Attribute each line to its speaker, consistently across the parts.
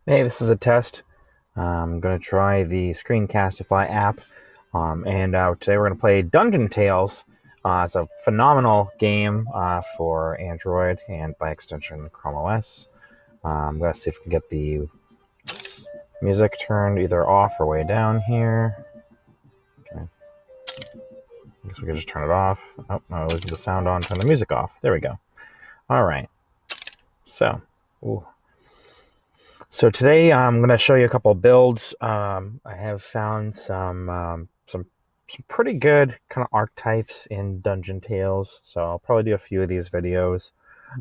Speaker 1: Hey, this is a test. I'm going to try the Screencastify app. Today we're going to play Dungeon Tales. It's a phenomenal game for Android and by extension Chrome OS. I'm going to see if we can get the music turned either off or way down here. Okay. I guess we can just turn it off. Oh, no, leave the sound on, turn the music off. There we go. All right. So, ooh. So today I'm going to show you a couple builds. I have found some pretty good kind of archetypes in Dungeon Tales, so I'll probably do a few of these videos.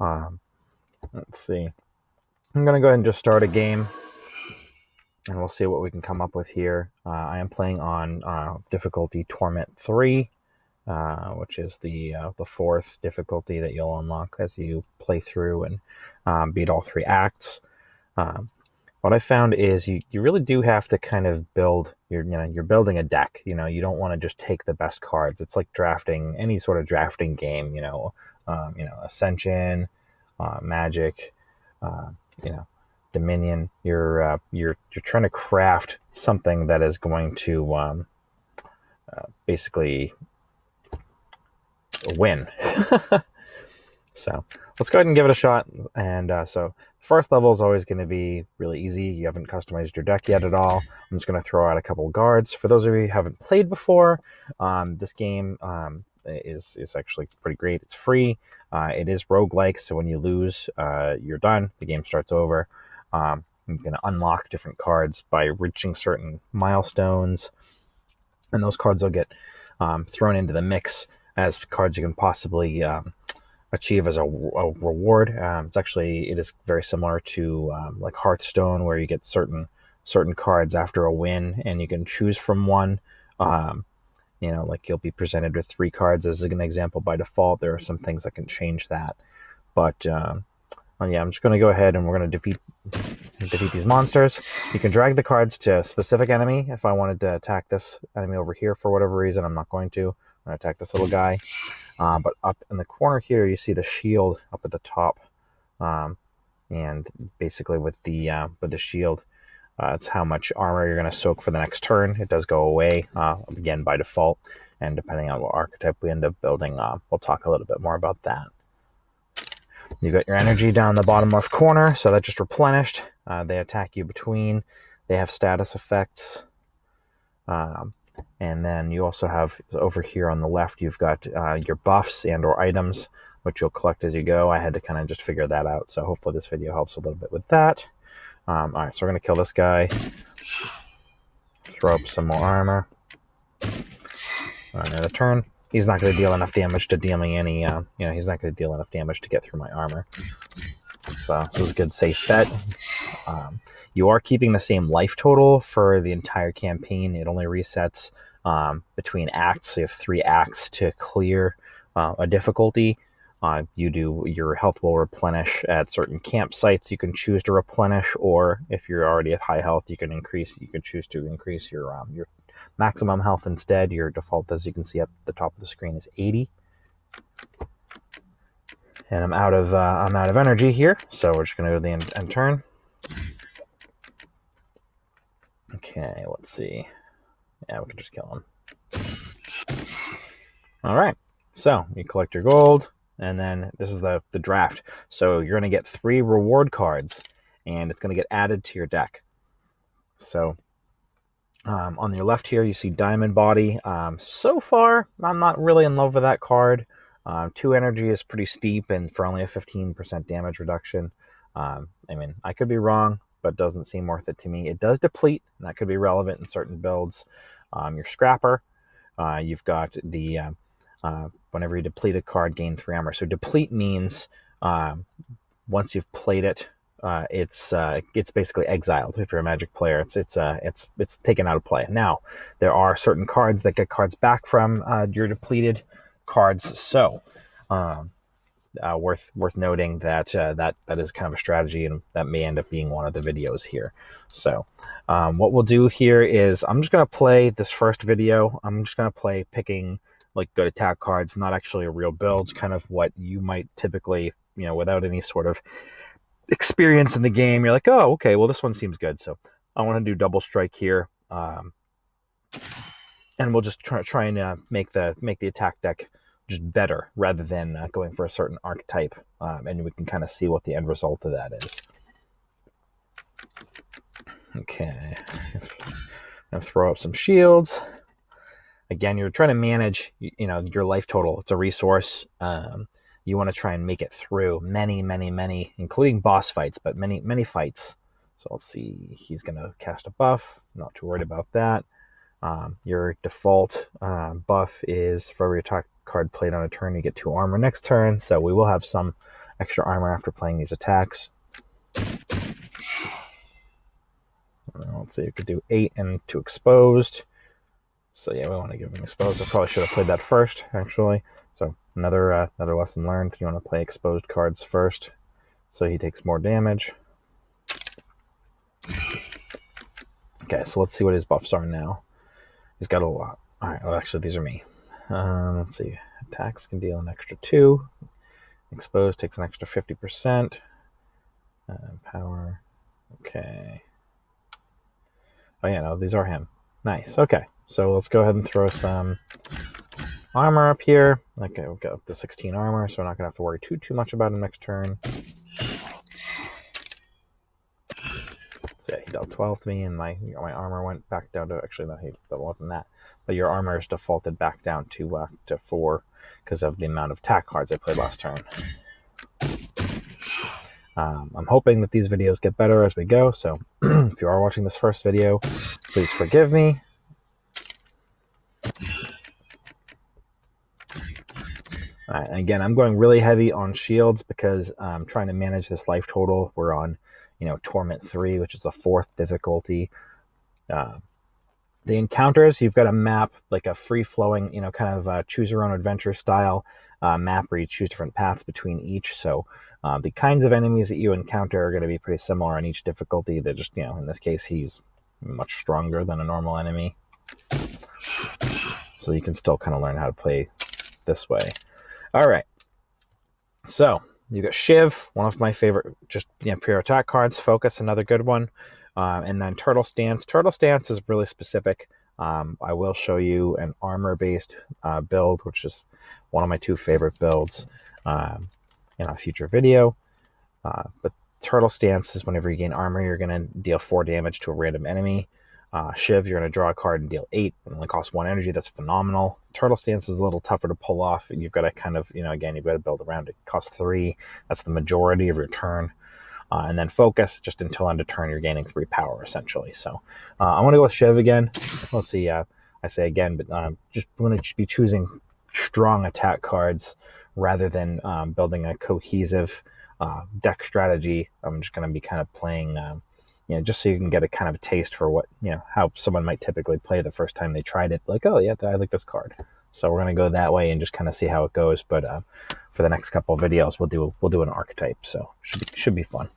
Speaker 1: Um, let's see. I'm going to go ahead and just start a game, and we'll see what we can come up with here. I am playing on difficulty Torment 3, which is the fourth difficulty that you'll unlock as you play through and beat all three acts. Um, what I found is you really do have to kind of build you're building a deck. You don't want to just take the best cards. It's like drafting any sort of drafting game. Ascension, Magic, uh, you know, Dominion. You're trying to craft something that is going to basically win. So let's go ahead and give it a shot. So first level is always going to be really easy. You haven't customized your deck yet at all. I'm just going to throw out a couple of guards. For those of you who haven't played before, this game is actually pretty great. It's free. It is roguelike, so when you lose, you're done. The game starts over. You can unlock different cards by reaching certain milestones, and those cards will get thrown into the mix as cards you can possibly achieve as a reward. It is very similar to like Hearthstone, where you get certain cards after a win, and you can choose from one. Um, like you'll be presented with three cards as an example by default. There are some things that can change that, but yeah, I'm just going to go ahead and we're going to defeat these monsters. You can drag the cards to a specific enemy. If I wanted to attack this enemy over here for whatever reason, I'm not going to. I'm going to attack this little guy. But up in the corner here, you see the shield up at the top, and basically with the shield, it's how much armor you're going to soak for the next turn. It does go away again by default, and depending on what archetype we end up building, we'll talk a little bit more about that. You got your energy down in the bottom left corner, so that just replenished. They attack you between. They have status effects. And then you also have over here on the left, you've got your buffs and or items, which you'll collect as you go. I had to kind of just figure that out. So hopefully this video helps a little bit with that. All right, so we're going to kill this guy. Throw up some more armor. Another turn. He's not going to deal enough damage to deal me any, he's not going to deal enough damage to get through my armor. So this is a good safe bet. You are keeping the same life total for the entire campaign. It only resets between acts. So you have 3 acts to clear a difficulty. Your health will replenish at certain campsites. You can choose to replenish, or if you're already at high health, you can choose to increase your maximum health instead. Your default, as you can see up at the top of the screen, is 80. And I'm out of energy here, so we're just gonna go to the end turn. Okay, let's see. Yeah, we can just kill him. All right. So you collect your gold, and then this is the draft. So you're gonna get 3 reward cards, and it's gonna get added to your deck. So on your left here, you see Diamond Body. So far, I'm not really in love with that card. 2 energy is pretty steep, and for only a 15% damage reduction. I could be wrong, but it doesn't seem worth it to me. It does deplete, and that could be relevant in certain builds. Your Scrapper, you've got the whenever you deplete a card, gain 3 armor. So deplete means once you've played it, it's basically exiled. If you're a Magic player, it's taken out of play. Now, there are certain cards that get cards back from your depleted cards. So, worth noting that that is kind of a strategy, and that may end up being one of the videos here. So, what we'll do here is I'm just going to play this first video. I'm just going to play picking like good attack cards, not actually a real build, kind of what you might typically, without any sort of experience in the game, you're like, oh, okay, well, this one seems good. So I want to do double strike here. And we'll just try and make the attack deck just better rather than going for a certain archetype. And we can kind of see what the end result of that is. Okay. I'll throw up some shields. Again, you're trying to manage, your life total. It's a resource. You want to try and make it through many, including boss fights, but many fights. So let's see. He's going to cast a buff. Not too worried about that. Your default buff is for every attack card played on a turn, you get 2 armor next turn. So we will have some extra armor after playing these attacks. Let's see, you could do 8 and 2 exposed. So yeah, we want to give him exposed. I probably should have played that first, actually. So another lesson learned. You want to play exposed cards first, so he takes more damage. Okay, so let's see what his buffs are now. He's got a lot. All right, well, actually, these are me. Let's see. Attacks can deal an extra 2. Exposed takes an extra 50%. Power. Okay. Oh, yeah, no, these are him. Nice. Okay, so let's go ahead and throw some armor up here. Okay, we've got up to 16 armor, so we're not going to have to worry too much about him next turn. So yeah, he dealt 12 to me, and my armor went back down to, actually, no, he dealt more than that. But your armor is defaulted back down to 4 because of the amount of attack cards I played last turn. I'm hoping that these videos get better as we go, so if you are watching this first video, please forgive me. All right, and again, I'm going really heavy on shields because I'm trying to manage this life total. We're on, Torment 3, which is the 4th difficulty. The encounters, you've got a map, like a free-flowing, kind of choose-your-own-adventure style map where you choose different paths between each. So the kinds of enemies that you encounter are going to be pretty similar on each difficulty. They're just, in this case, he's much stronger than a normal enemy. So you can still kind of learn how to play this way. All right. So you got Shiv, one of my favorite, just pure attack cards. Focus, another good one. And then Turtle Stance. Turtle Stance is really specific. I will show you an armor-based build, which is one of my 2 favorite builds in a future video. But Turtle Stance is whenever you gain armor, you're going to deal 4 damage to a random enemy. Shiv, you're going to draw a card and deal 8. It only costs 1 energy. That's phenomenal. Turtle Stance is a little tougher to pull off. You've got to kind of, again, you've got to build around it. It costs 3. That's the majority of your turn. And then Focus, just until end of turn, you're gaining 3 power, essentially. So I'm going to go with Shiv again. Let's see. I say again, but just going to be choosing strong attack cards rather than building a cohesive deck strategy. I'm just going to be kind of playing, just so you can get a kind of a taste for what, how someone might typically play the first time they tried it. Like, oh, yeah, I like this card. So we're going to go that way and just kind of see how it goes. But for the next couple of videos, we'll do an archetype. So should be fun.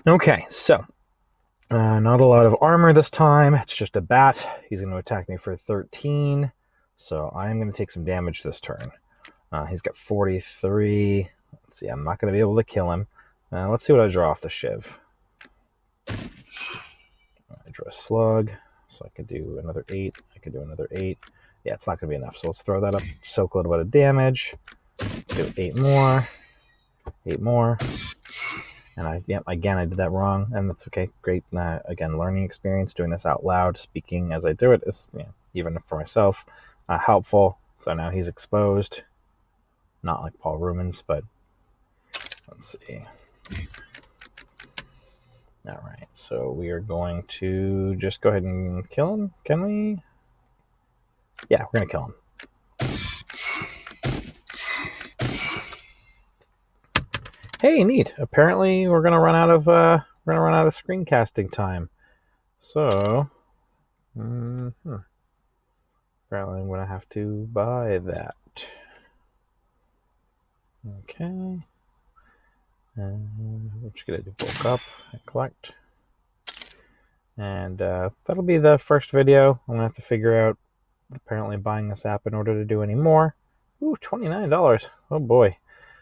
Speaker 1: Okay, so not a lot of armor this time. It's just a bat. He's going to attack me for 13. So I'm going to take some damage this turn. He's got 43. Let's see, I'm not going to be able to kill him. Let's see what I draw off the Shiv. I draw a slug, so I can do another 8. I can do another 8. Yeah, it's not going to be enough, so let's throw that up, soak a little bit of damage. Let's do 8 more. 8 more. And again, I did that wrong, and that's okay. Great, again, learning experience, doing this out loud, speaking as I do it is, even for myself, helpful. So now he's exposed. Not like Paul Rumens, but let's see. All right, so we are going to just go ahead and kill him. Can we? Yeah, we're going to kill him. Hey, neat. Apparently, we're gonna run out of screencasting time. So, apparently, I'm gonna have to buy that. Okay. We're just gonna do bulk up and collect, and that'll be the first video. I'm gonna have to figure out apparently buying this app in order to do any more. Ooh, $29. Oh boy.